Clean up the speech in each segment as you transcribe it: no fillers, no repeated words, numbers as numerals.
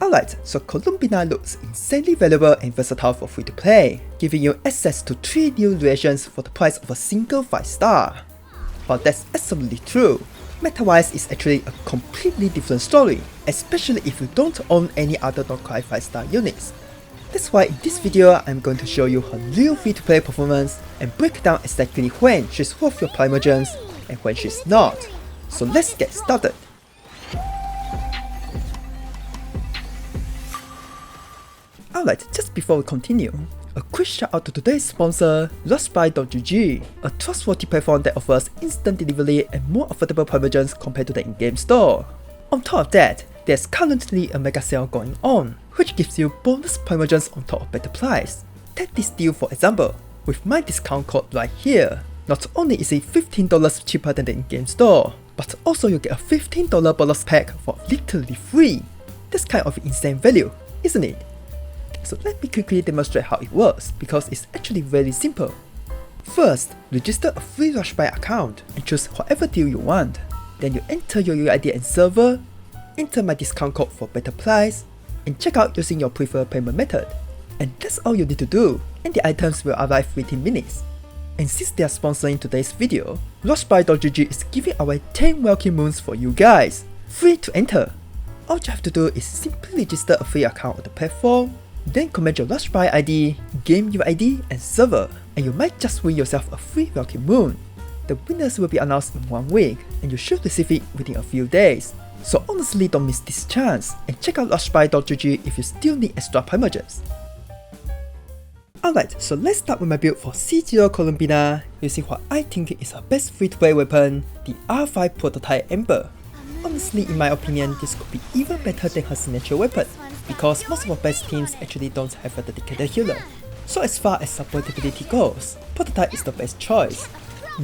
Alright, so Columbina looks insanely valuable and versatile for free to play, giving you access to 3 new reactions for the price of a single 5-star. While that's absolutely true, meta-wise it's actually a completely different story, especially if you don't own any other Nodkrai 5-star units. That's why in this video I'm going to show you her real free-to-play performance and break down exactly when she's worth your Primogems and when she's not. So let's get started. Alright, just before we continue, a quick shout out to today's sponsor, RushBuy.gg, a trustworthy platform that offers instant delivery and more affordable Primogems compared to the in-game store. On top of that, there's currently a mega sale going on, which gives you bonus Primogems on top of better price. Take this deal for example, with my discount code right here. Not only is it $15 cheaper than the in-game store, but also you get a $15 bonus pack for literally free. That's kind of insane value, isn't it? So let me quickly demonstrate how it works, because it's actually very simple. First, register a free RushBuy account and choose whatever deal you want. Then you enter your UID and server, enter my discount code for better price, and check out using your preferred payment method. And that's all you need to do, and the items will arrive within minutes. And since they are sponsoring today's video, RushBuy.gg is giving away 10 Welkin moons for you guys, free to enter. All you have to do is simply register a free account on the platform, then comment your RushBuy ID, game UID, and server, and you might just win yourself a free Welkin moon. The winners will be announced in 1 week, and you should receive it within a few days. So honestly, don't miss this chance, and check out RushBuy.gg if you still need extra Primogems. Alright, so let's start with my build for C0R0 Columbina, using what I think is her best free-to-play weapon, the R5 Prototype Ember. Honestly, in my opinion, this could be even better than her signature weapon, because most of our best teams actually don't have a dedicated healer. So as far as supportability goes, Prototype is the best choice.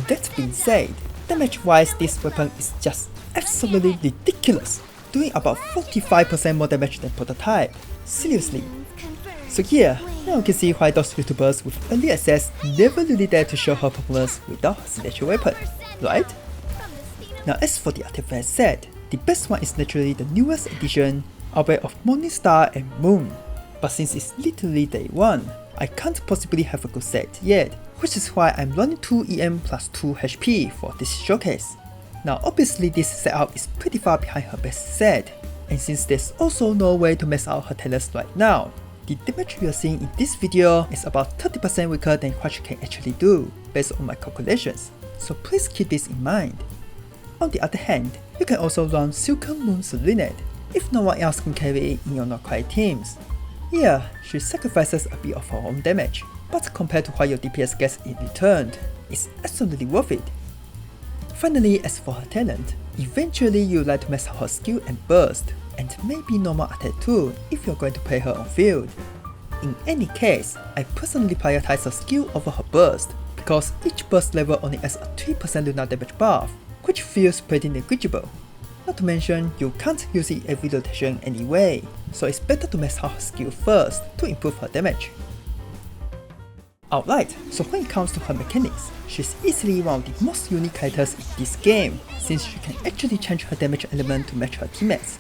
That being said, damage-wise this weapon is just absolutely ridiculous, doing about 45% more damage than Prototype. Seriously. So yeah, now you can see why those YouTubers with early access never really dare to show her performance without her signature weapon, right? Now as for the artifact set, the best one is naturally the newest edition, albeit of Morning Star and Moon. But since it's literally day 1, I can't possibly have a good set yet, which is why I'm running 2 EM plus 2 HP for this showcase. Now obviously this setup is pretty far behind her best set, and since there's also no way to max out her talents right now, the damage we are seeing in this video is about 30% weaker than what she can actually do, based on my calculations, so please keep this in mind. On the other hand, you can also run Silken Moon Serenade, if no one else can carry it in your Nodkrai teams. Yeah, she sacrifices a bit of her own damage, but compared to what your DPS gets in return, it's absolutely worth it. Finally, as for her talent, eventually you'd like to max out her skill and burst, and maybe normal attack too if you're going to play her on field. In any case, I personally prioritize her skill over her burst, because each burst level only adds a 3% lunar damage buff, which feels pretty negligible. Not to mention, you can't use it every rotation anyway, so it's better to max out her skill first to improve her damage. Alright, so when it comes to her mechanics, she's easily one of the most unique characters in this game, since she can actually change her damage element to match her teammates.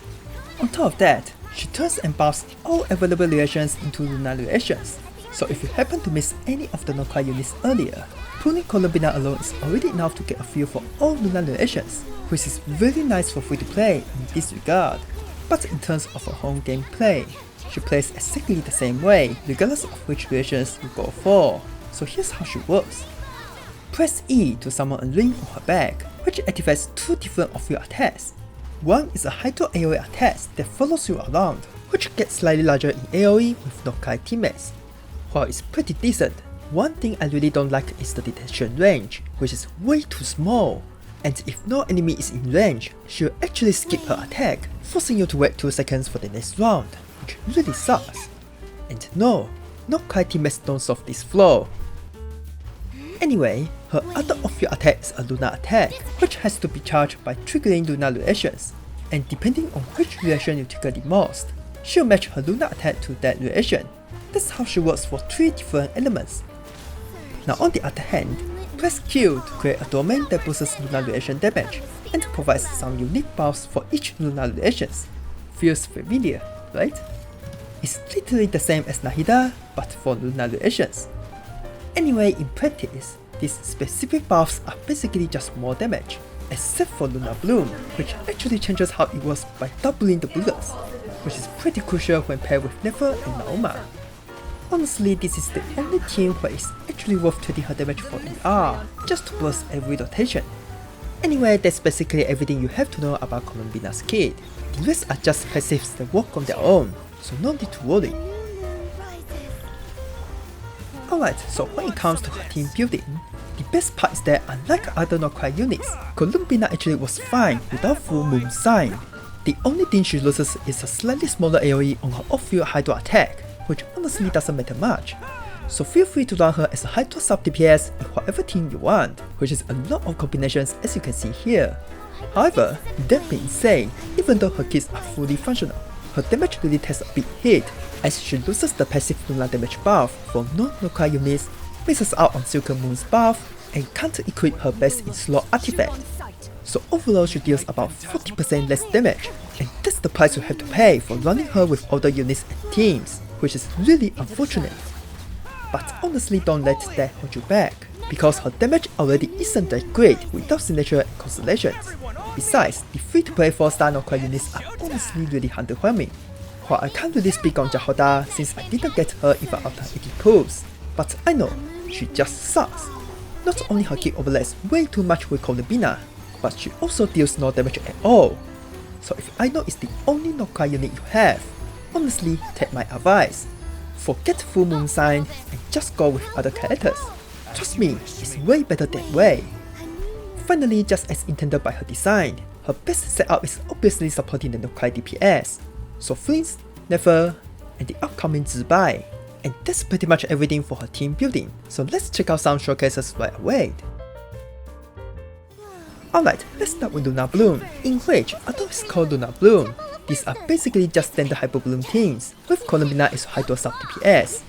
On top of that, she turns and buffs all available reactions into lunar reactions, so if you happen to miss any of the Nodkrai units earlier, pulling Columbina alone is already enough to get a feel for all lunar reactions, which is really nice for free to play in this regard. But in terms of her home gameplay, she plays exactly the same way regardless of which reactions you go for, so here's how she works. Press E to summon a ring on her back, which activates 2 different of-field attacks. One is a Hydro AoE attack that follows you around, which gets slightly larger in AoE with Nodkrai teammates. While it's pretty decent, one thing I really don't like is the detection range, which is way too small. And if no enemy is in range, she'll actually skip her attack, forcing you to wait 2 seconds for the next round, which really sucks. And no, Nodkrai teammates don't solve this flaw. Anyway, her other off-field attack is a lunar attack, which has to be charged by triggering lunar reactions, and depending on which reaction you trigger the most, she'll match her lunar attack to that reaction. That's how she works for 3 different elements. Now on the other hand, press Q to create a domain that boosts lunar reaction damage, and provides some unique buffs for each lunar reactions. Feels familiar, right? It's literally the same as Nahida, but for lunar relations. Anyway, in practice, these specific buffs are basically just more damage, except for Lunar-Bloom, which actually changes how it works by doubling the bullets, which is pretty crucial when paired with Nefer and Naoma. Honestly, this is the only team where it's actually worth trading her damage for ER, just to burst every rotation. Anyway, that's basically everything you have to know about Columbina's kit. The rest are just passives that work on their own, so no need to worry. Alright, so when it comes to her team building, the best part is that unlike other Nodkrai units, Columbina actually was fine without full moon sign. The only thing she loses is a slightly smaller AoE on her off-field Hydro attack, which honestly doesn't matter much. So feel free to run her as a Hydro sub DPS in whatever team you want, which is a lot of combinations as you can see here. However, that being said, even though her kits are fully functional, her damage really takes a big hit as she loses the passive lunar damage buff for non-Nodkrai units, misses out on Silken Moon's buff, and can't equip her best in slot artifact. So overall she deals about 40% less damage, and that's the price you have to pay for running her with other units and teams, which is really unfortunate. But honestly, don't let that hold you back, because her damage already isn't that great without Signature and Constellations. Besides, the free-to-play 4-star Nodkrai units are honestly really underwhelming. While I can't really speak on Jahoda since I didn't get her even after 80 pulls, but I know, she just sucks. Not only her kit overlaps way too much with Columbina, but she also deals no damage at all. So if I know is the only Nodkrai unit you have, honestly take my advice. Forget Full Moon Sign and just go with other characters. Trust me, it's way better that way. Finally, just as intended by her design, her best setup is obviously supporting the Nodkrai DPS. So Flint, Nefer, and the upcoming RushBuy. And that's pretty much everything for her team building, so let's check out some showcases right away. Alright, let's start with Lunar-Bloom, in which, although it's called Lunar-Bloom, these are basically just standard Hyper-Bloom teams, with Columbina as Hydro sub DPS.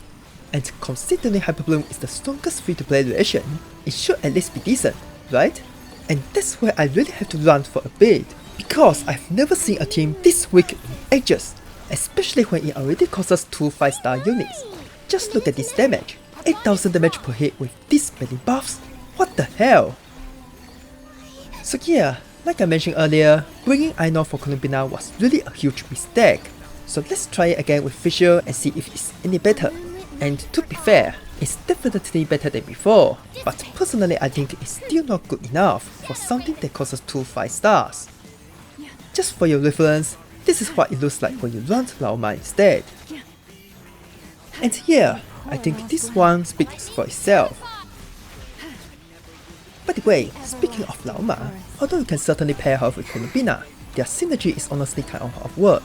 And considering Hyper-Bloom is the strongest free-to-play relation, it should at least be decent, right? And that's where I really have to run for a bit, because I've never seen a team this weak in ages, especially when it already costs 2 5-star units. Just look at this damage, 8000 damage per hit with this many buffs, what the hell? So yeah, like I mentioned earlier, bringing Ainur for Columbina was really a huge mistake. So let's try it again with Fisher and see if it's any better. And to be fair, it's definitely better than before, but personally I think it's still not good enough for something that costs 2 5-stars. Just for your reference, this is what it looks like when you run Naoma instead. And yeah, I think this one speaks for itself. By the way, speaking of Naoma, although you can certainly pair her with Columbina, their synergy is honestly kind of out of work.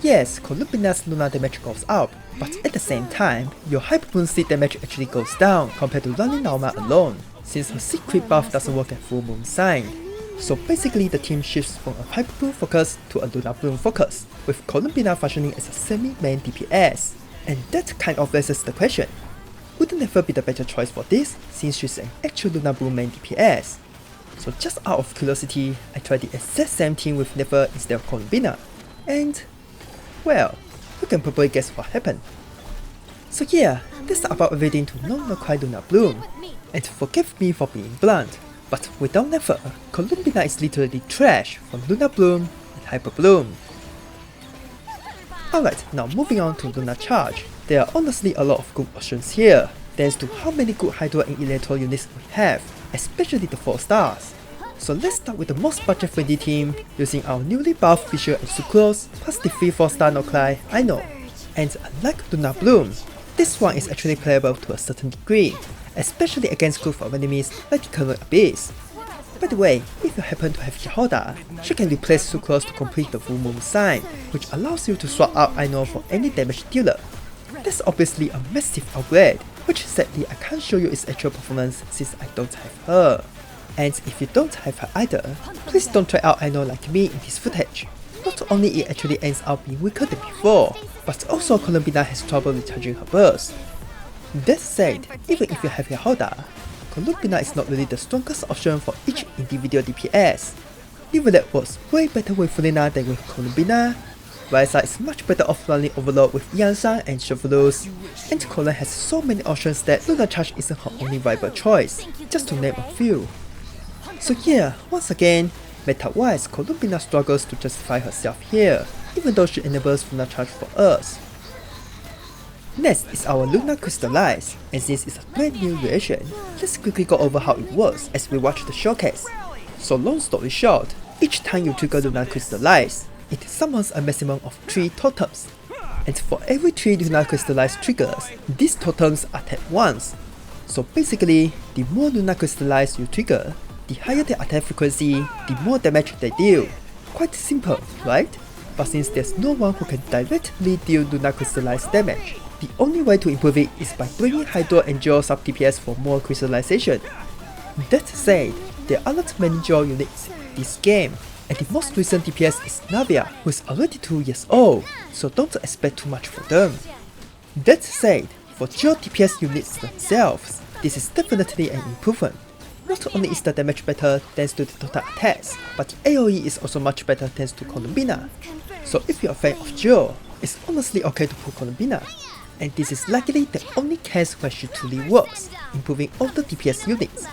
Yes, Columbina's lunar damage goes up, but at the same time, your Hyper-Moon seed damage actually goes down compared to running Naoma alone, since her seed creep buff doesn't work at Full Moon Sign. So basically the team shifts from a Hyper-Bloom focus to a Lunar-Bloom focus, with Columbina functioning as a semi-main DPS. And that kind of raises the question, wouldn't Nefer be the better choice for this, since she's an actual Lunar-Bloom main DPS? So just out of curiosity, I tried the exact same team with Nefer instead of Columbina, and well, you can probably guess what happened. So yeah, that's about everything to Non-Nodkrai Lunar-Bloom, and forgive me for being blunt, but without Nefer, Columbina is literally trash from Lunar-Bloom and Hyper-Bloom. Alright, now moving on to Lunar-Charged. There are honestly a lot of good options here, thanks to how many good Hydro and Electro units we have, especially the 4 stars. So let's start with the most budget friendly team, using our newly buffed Fisher and Sucrose, plus the free 4-star Nodkrai, Ainur. And unlike Lunar-Bloom, this one is actually playable to a certain degree, especially against group of enemies like the current Abyss. By the way, if you happen to have Jahoda, she can replace Sucrose to complete the Full Moon Sign, which allows you to swap out Ainur for any damage dealer. That's obviously a massive upgrade, which sadly I can't show you its actual performance since I don't have her. And if you don't have her either, please don't try out Ainur like me in this footage. Not only it actually ends up being weaker than before, but also Columbina has trouble recharging her burst. That said, even if you have Jahoda, Columbina is not really the strongest option for each individual DPS. Even that works way better with Felina than with Columbina, Ryza is much better off running Overlord with Yansa and Chevrolet, and Colin has so many options that Lunar-Charged isn't her only viable choice, just to name a few. So yeah, once again, meta-wise, Columbina struggles to justify herself here, even though she enables Lunar-Charged for us. Next is our Lunar-Crystallize, and since it's a brand new version, let's quickly go over how it works as we watch the showcase. So long story short, each time you trigger Lunar-Crystallize, it summons a maximum of 3 totems. And for every 3 Lunar-Crystallize triggers, these totems attack once. So basically, the more Lunar-Crystallize you trigger, the higher the attack frequency, the more damage they deal. Quite simple, right? But since there's no one who can directly deal Lunar-Crystallize damage, the only way to improve it is by bringing Hydro and Geo sub DPS for more crystallization. That said, there aren't many Geo units in this game, and the most recent DPS is Navia, who is already 2 years old, so don't expect too much for them. That said, for Geo DPS units themselves, this is definitely an improvement. Not only is the damage better thanks to the total attacks, but the AoE is also much better thanks to Columbina. So if you're a fan of Geo, it's honestly okay to pull Columbina. And this is likely the only case where she truly works, improving all the DPS units.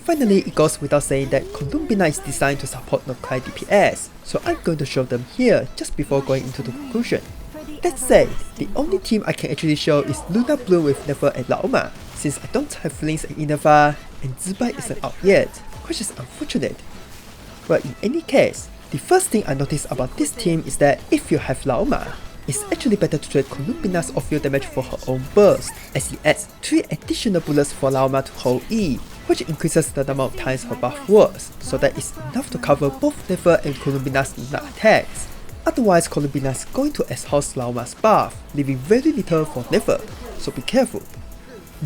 Finally, it goes without saying that Columbina is designed to support Nodkrai DPS, so I'm going to show them here just before going into the conclusion. That said, the only team I can actually show is Lunar-Bloom with Nefer and Laoma, since I don't have links in Nefer and RushBuy isn't out yet, which is unfortunate. But in any case, the first thing I noticed about this team is that if you have Laoma, it's actually better to trade Columbina's off-field damage for her own burst, as it adds 3 additional bullets for Laoma to hold E, which increases the number of times her buff works, so that it's enough to cover both Nefer and Columbina's lunar attacks. Otherwise, Columbina is going to exhaust Laoma's buff, leaving very little for Nefer, so be careful.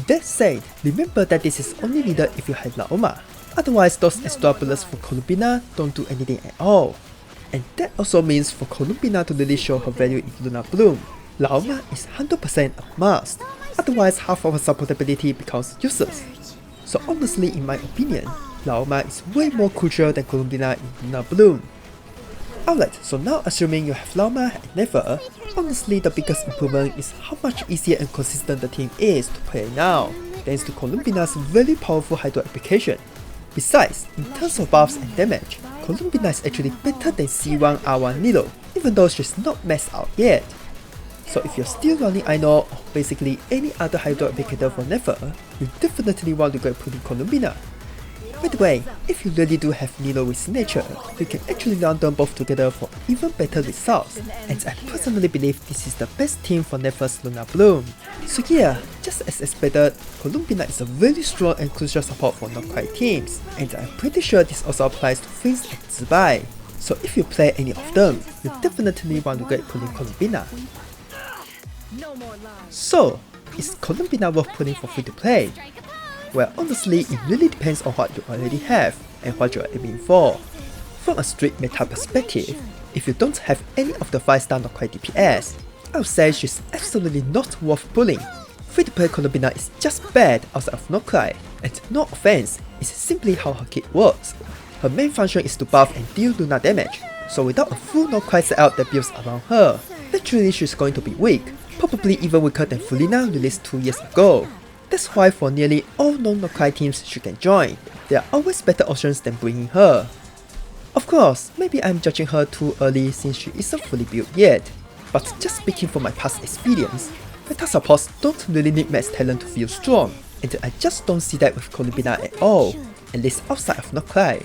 That said, remember that this is only needed if you have Laoma, otherwise those extra bullets for Columbina don't do anything at all. And that also means for Columbina to really show her value in Lunar-Bloom, Laoma is 100% a must, otherwise half of her supportability becomes useless. So honestly, in my opinion, Laoma is way more crucial than Columbina in Lunar-Bloom. Alright, so now assuming you have Laoma and Nefer, honestly the biggest improvement is how much easier and consistent the team is to play now, thanks to Columbina's very powerful Hydro application. Besides, in terms of buffs and damage, Columbina is actually better than C0R0 Nilo, even though she's not maxed out yet. So if you're still running Ino or basically any other Hydro applicator for Nefer, you definitely want to go putting Columbina. By the way, if you really do have Nilo with Signature, you can actually run them both together for even better results, and I personally believe this is the best team for Nefer's Lunar-Bloom. So yeah, just as expected, Columbina is a very strong and crucial support for Nodkrai teams, and I'm pretty sure this also applies to Fins and RushBuy. So if you play any of them, you definitely want to get pulling Columbina. So, is Columbina worth pulling for free to play? Well, honestly, it really depends on what you already have and what you are aiming for. From a strict meta perspective, if you don't have any of the 5-star Nodkrai DPS, I would say she's absolutely not worth pulling. Free-to-play Columbina is just bad outside of Nodkrai, and no offense, it's simply how her kit works. Her main function is to buff and deal lunar damage, so without a full Nodkrai setup that builds around her, naturally she's going to be weak, probably even weaker than Fulina released 2 years ago. That's why for nearly all non-Nodkrai teams she can join, there are always better options than bringing her. Of course, maybe I'm judging her too early since she isn't fully built yet, but just speaking from my past experience, meta supports don't really need max talent to feel strong, and I just don't see that with Columbina at all, at least outside of Nodkrai.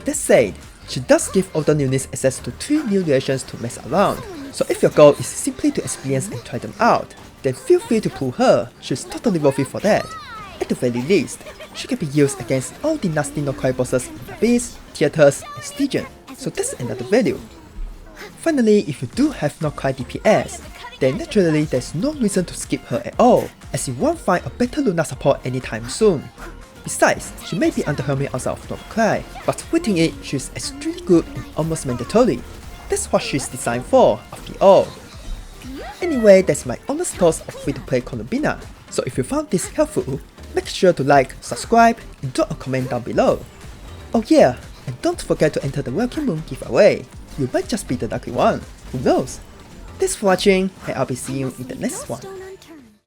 That said, she does give older units access to 3 new reactions to mess around, so if your goal is simply to experience and try them out, then feel free to pull her, she's totally worth it for that. At the very least, she can be used against all the nasty Nodkrai bosses in Abyss, Theaters, and Stygian, so that's another value. Finally, if you do have Nodkrai DPS, then naturally there's no reason to skip her at all, as you won't find a better Lunar support anytime soon. Besides, she may be underwhelming outside of Nodkrai, but within it, she's extremely good and almost mandatory. That's what she's designed for, after all. Anyway, that's my honest thoughts of free-to-play Columbina, so if you found this helpful, make sure to like, subscribe, and drop a comment down below. Oh yeah, and don't forget to enter the Welkin Moon giveaway. you might just be the lucky one. Who knows? Thanks for watching, and I'll be seeing you in the next one.